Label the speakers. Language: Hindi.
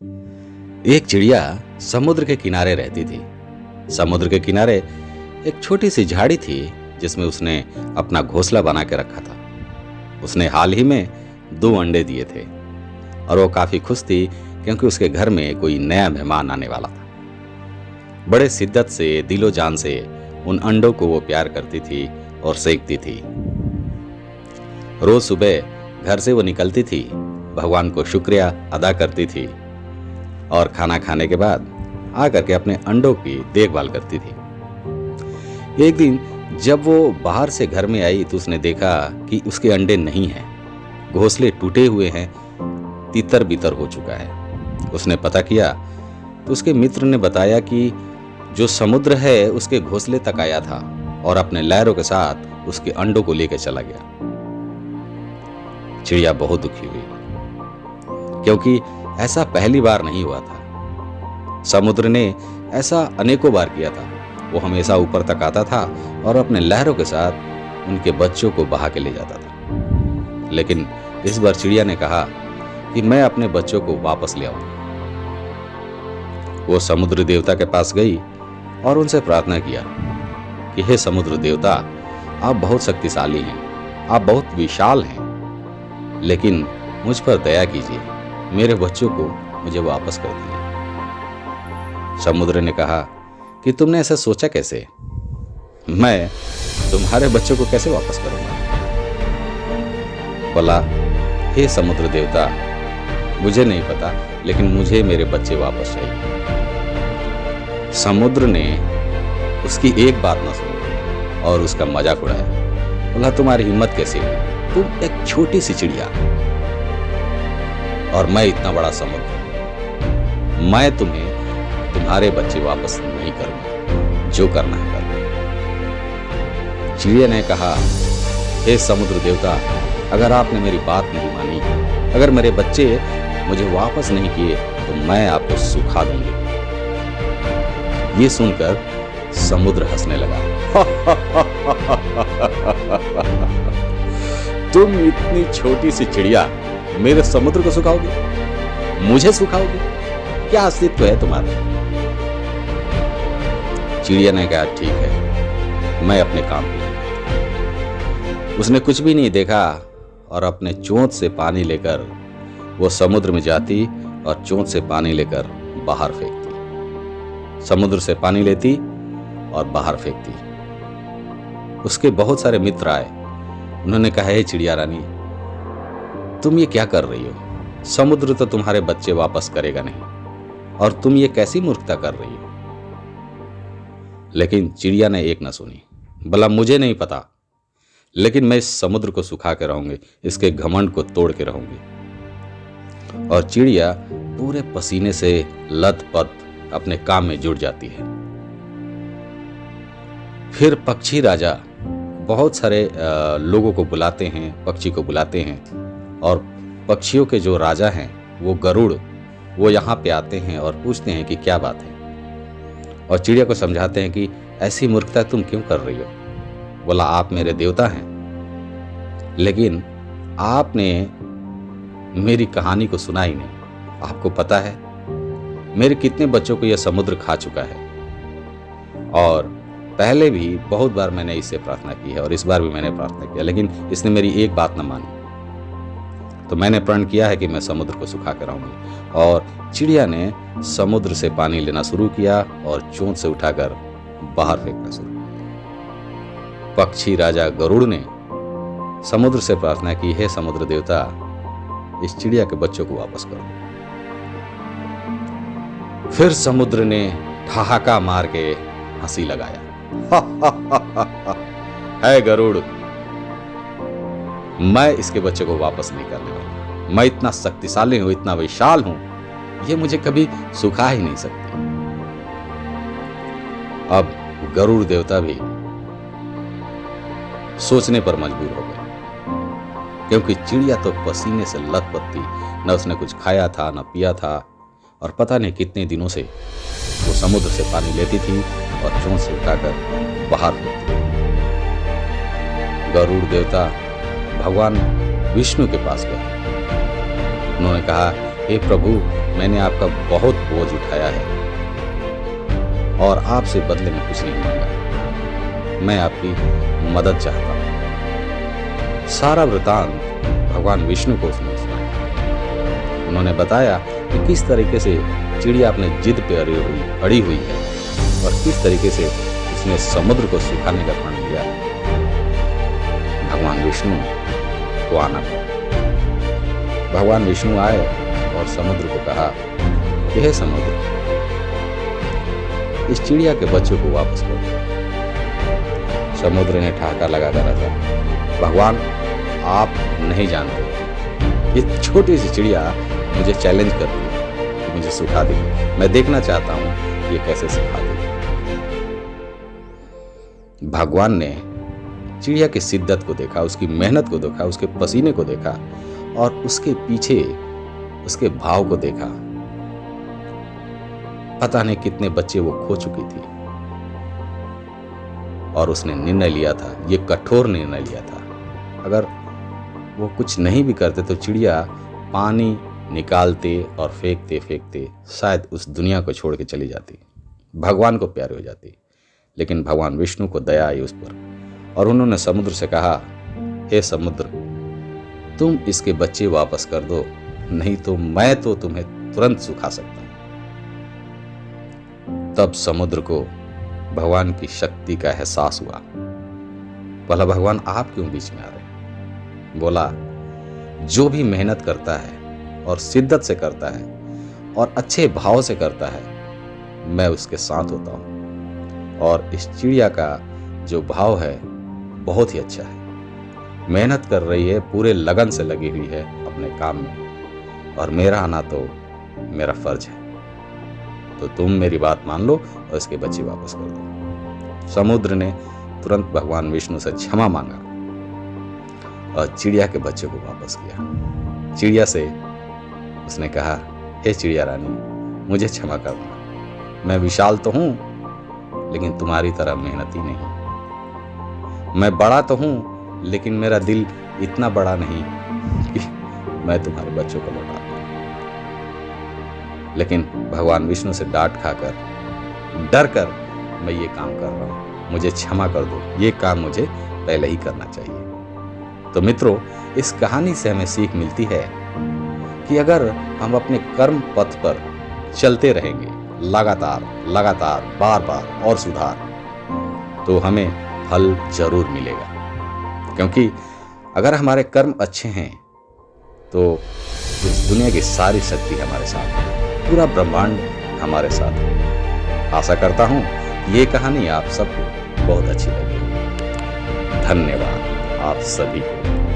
Speaker 1: एक चिड़िया समुद्र के किनारे रहती थी। समुद्र के किनारे एक छोटी सी झाड़ी थी जिसमें उसने अपना घोंसला बना के रखा था। उसने हाल ही में 2 अंडे दिए थे और वो काफी खुश थी क्योंकि उसके घर में कोई नया मेहमान आने वाला था। बड़े शिद्दत से, दिलो जान से उन अंडों को वो प्यार करती थी और सेकती थी। रोज सुबह घर से वो निकलती थी, भगवान को शुक्रिया अदा करती थी और खाना खाने के बाद आकर के अपने अंडों की देखभाल करती थी। एक दिन जब वो बाहर से घर में आई तो उसने देखा कि उसके अंडे नहीं हैं, घोंसले टूटे हुए हैं, तितर बितर हो चुका है। उसने पता किया तो उसके मित्र ने बताया कि जो समुद्र है उसके घोंसले तक आया था और अपने लहरों के साथ उसके अंडों को लेकर चला गया। चिड़िया बहुत दुखी हुई क्योंकि ऐसा पहली बार नहीं हुआ था। समुद्र ने ऐसा अनेकों बार किया था। वो हमेशा ऊपर तक आता था और अपने लहरों के साथ उनके बच्चों को बहा के ले जाता था। लेकिन इस बार चिड़िया ने कहा कि मैं अपने बच्चों को वापस ले आऊंगी। वो समुद्र देवता के पास गई और उनसे प्रार्थना किया कि हे समुद्र देवता, आप बहुत शक्तिशाली हैं, आप बहुत विशाल हैं, लेकिन मुझ पर दया कीजिए, मेरे बच्चों को मुझे वापस कर दिए। समुद्र ने कहा कि तुमने ऐसा सोचा कैसे? मैं तुम्हारे बच्चों को कैसे वापस करूंगा? बोला, हे समुद्र देवता, मुझे नहीं पता, लेकिन मुझे मेरे बच्चे वापस चाहिए। समुद्र ने उसकी एक बात न सुनी और उसका मजाक उड़ाया। बोला, तुम्हारी हिम्मत कैसे हुई? तुम एक छोटी सी चिड़िया और मैं इतना बड़ा समुद्र। मैं तुम्हारे बच्चे वापस नहीं करूंगा, जो करना है कर लो। चिड़िया ने कहा, हे समुद्र देवता, अगर आपने मेरी बात नहीं मानी, अगर मेरे बच्चे मुझे वापस नहीं किए तो मैं आपको सुखा दूंगी। ये सुनकर समुद्र हंसने लगा। तुम इतनी छोटी सी चिड़िया मेरे समुद्र को सुखाओगे? मुझे सुखाओगे? क्या अस्तित्व है तुम्हारा? चिड़िया ने कहा, ठीक है, मैं अपने काम पे। उसने कुछ भी नहीं देखा और अपने चोंच से पानी लेकर वो समुद्र में जाती और चोंच से पानी लेकर बाहर फेंकती। समुद्र से पानी लेती और बाहर फेंकती। उसके बहुत सारे मित्र आए। उन्होंने कहा, हे चिड़िया रानी, तुम ये क्या कर रही हो? समुद्र तो तुम्हारे बच्चे वापस करेगा नहीं और तुम ये कैसी मूर्खता कर रही हो? लेकिन चिड़िया ने एक न सुनी। बोला, मुझे नहीं पता, लेकिन मैं इस समुद्र को सुखा के रहूंगी, इसके घमंड को तोड़ के रहूंगी। और चिड़िया पूरे पसीने से लथपथ अपने काम में जुट जाती है। फिर पक्षी राजा बहुत सारे लोगों को बुलाते हैं, पक्षी को बुलाते हैं, और पक्षियों के जो राजा हैं वो गरुड़, वो यहाँ पे आते हैं और पूछते हैं कि क्या बात है, और चिड़िया को समझाते हैं कि ऐसी मूर्खता तुम क्यों कर रही हो। बोला, आप मेरे देवता हैं, लेकिन आपने मेरी कहानी को सुना ही नहीं। आपको पता है मेरे कितने बच्चों को यह समुद्र खा चुका है, और पहले भी बहुत बार मैंने इससे प्रार्थना की है और इस बार भी मैंने प्रार्थना किया, लेकिन इसने मेरी एक बात न मानी। तो मैंने प्रण किया है कि मैं समुद्र को सुखा कर आऊंगी। और चिड़िया ने समुद्र से पानी लेना शुरू किया और चोंच से उठाकर बाहर फेंकना शुरू किया। पक्षी राजा गरुड़ ने समुद्र से प्रार्थना की, हे समुद्र देवता, इस चिड़िया के बच्चों को वापस करो। फिर समुद्र ने ठहाका मार के हंसी लगाया। है गरुड़, मैं इसके बच्चे को वापस नहीं करने वाला। मैं इतना शक्तिशाली हूं, इतना विशाल हूं, ये मुझे कभी सुखा ही नहीं सकती। अब गरुड़ देवता भी सोचने पर मजबूर हो गए, क्योंकि चिड़िया तो पसीने से लथपथ थी, न उसने कुछ खाया था न पिया था, और पता नहीं कितने दिनों से वो समुद्र से पानी लेती थी और चोंच से उठाकर बाहर फेंकती। गरुड़ देवता भगवान विष्णु के पास गए। उन्होंने कहा हे प्रभु, मैंने आपका बहुत बोझ उठाया है और आपसे बदले में कुछ नहीं मांगा। मैं आपकी मदद चाहता हूँ। सारा वृतांत भगवान विष्णु को उसने सुनाया। उन्होंने बताया कि किस तरीके से चिड़िया अपने जिद पे अड़ी हुई है और किस तरीके से उसने समुद्र को सुखाने का प्रण लिया। भगवान विष्णु को आना पड़ा। भगवान विष्णु आए और समुद्र को कहा कि हे समुद्र, इस चिड़िया के बच्चों को वापस कर दो। समुद्र ने ठहाका लगाकर रहा, भगवान आप नहीं जानते, ये छोटी सी चिड़िया मुझे चैलेंज करती है कि मुझे सुखा देगी। मैं देखना चाहता हूं ये कैसे सुखा देगी। भगवान ने चिड़िया की शिद्दत को देखा, उसकी मेहनत को देखा, उसके पसीने को देखा और उसके पीछे उसके भाव को देखा। पता नहीं कितने बच्चे वो खो चुकी थी और उसने निर्णय लिया था, ये कठोर निर्णय लिया था। अगर वो कुछ नहीं भी करते तो चिड़िया पानी निकालते और फेंकते फेंकते शायद उस दुनिया को छोड़ के चली जाती, भगवान को प्यारी हो जाती। लेकिन भगवान विष्णु को दया आई उस पर और उन्होंने समुद्र से कहा, हे समुद्र, तुम इसके बच्चे वापस कर दो, नहीं तो मैं तो तुम्हें तुरंत सुखा सकता हूं। तब समुद्र को भगवान की शक्ति का एहसास हुआ। बोला, भगवान आप क्यों बीच में आ रहे? बोला, जो भी मेहनत करता है और शिद्दत से करता है और अच्छे भाव से करता है, मैं उसके साथ होता हूं। और इस चिड़िया का जो भाव है बहुत ही अच्छा है, मेहनत कर रही है, पूरे लगन से लगी हुई है अपने काम में, और मेरा आना तो मेरा फर्ज है। तो तुम मेरी बात मान लो और इसके बच्चे वापस कर दो। समुद्र ने तुरंत भगवान विष्णु से क्षमा मांगा और चिड़िया के बच्चे को वापस किया। चिड़िया से उसने कहा, हे चिड़िया रानी, मुझे क्षमा करना, मैं विशाल तो हूं लेकिन तुम्हारी तरह मेहनती नहीं। मैं बड़ा तो हूं लेकिन मेरा दिल इतना बड़ा नहीं कि मैं तुम्हारे बच्चों को लौटा दूं। लेकिन भगवान विष्णु से डांट खाकर, डर कर मैं ये काम कर रहा हूं, मुझे क्षमा कर दो, ये काम मुझे पहले ही करना चाहिए। तो मित्रों, इस कहानी से हमें सीख मिलती है कि अगर हम अपने कर्म पथ पर चलते रहेंगे लगातार लगातार बार बार और सुधार, तो हमें फल जरूर मिलेगा। क्योंकि अगर हमारे कर्म अच्छे हैं तो इस दुनिया की सारी शक्ति हमारे साथ है, पूरा ब्रह्मांड हमारे साथ है। आशा करता हूं ये कहानी आप सबको बहुत अच्छी लगी। धन्यवाद आप सभी को।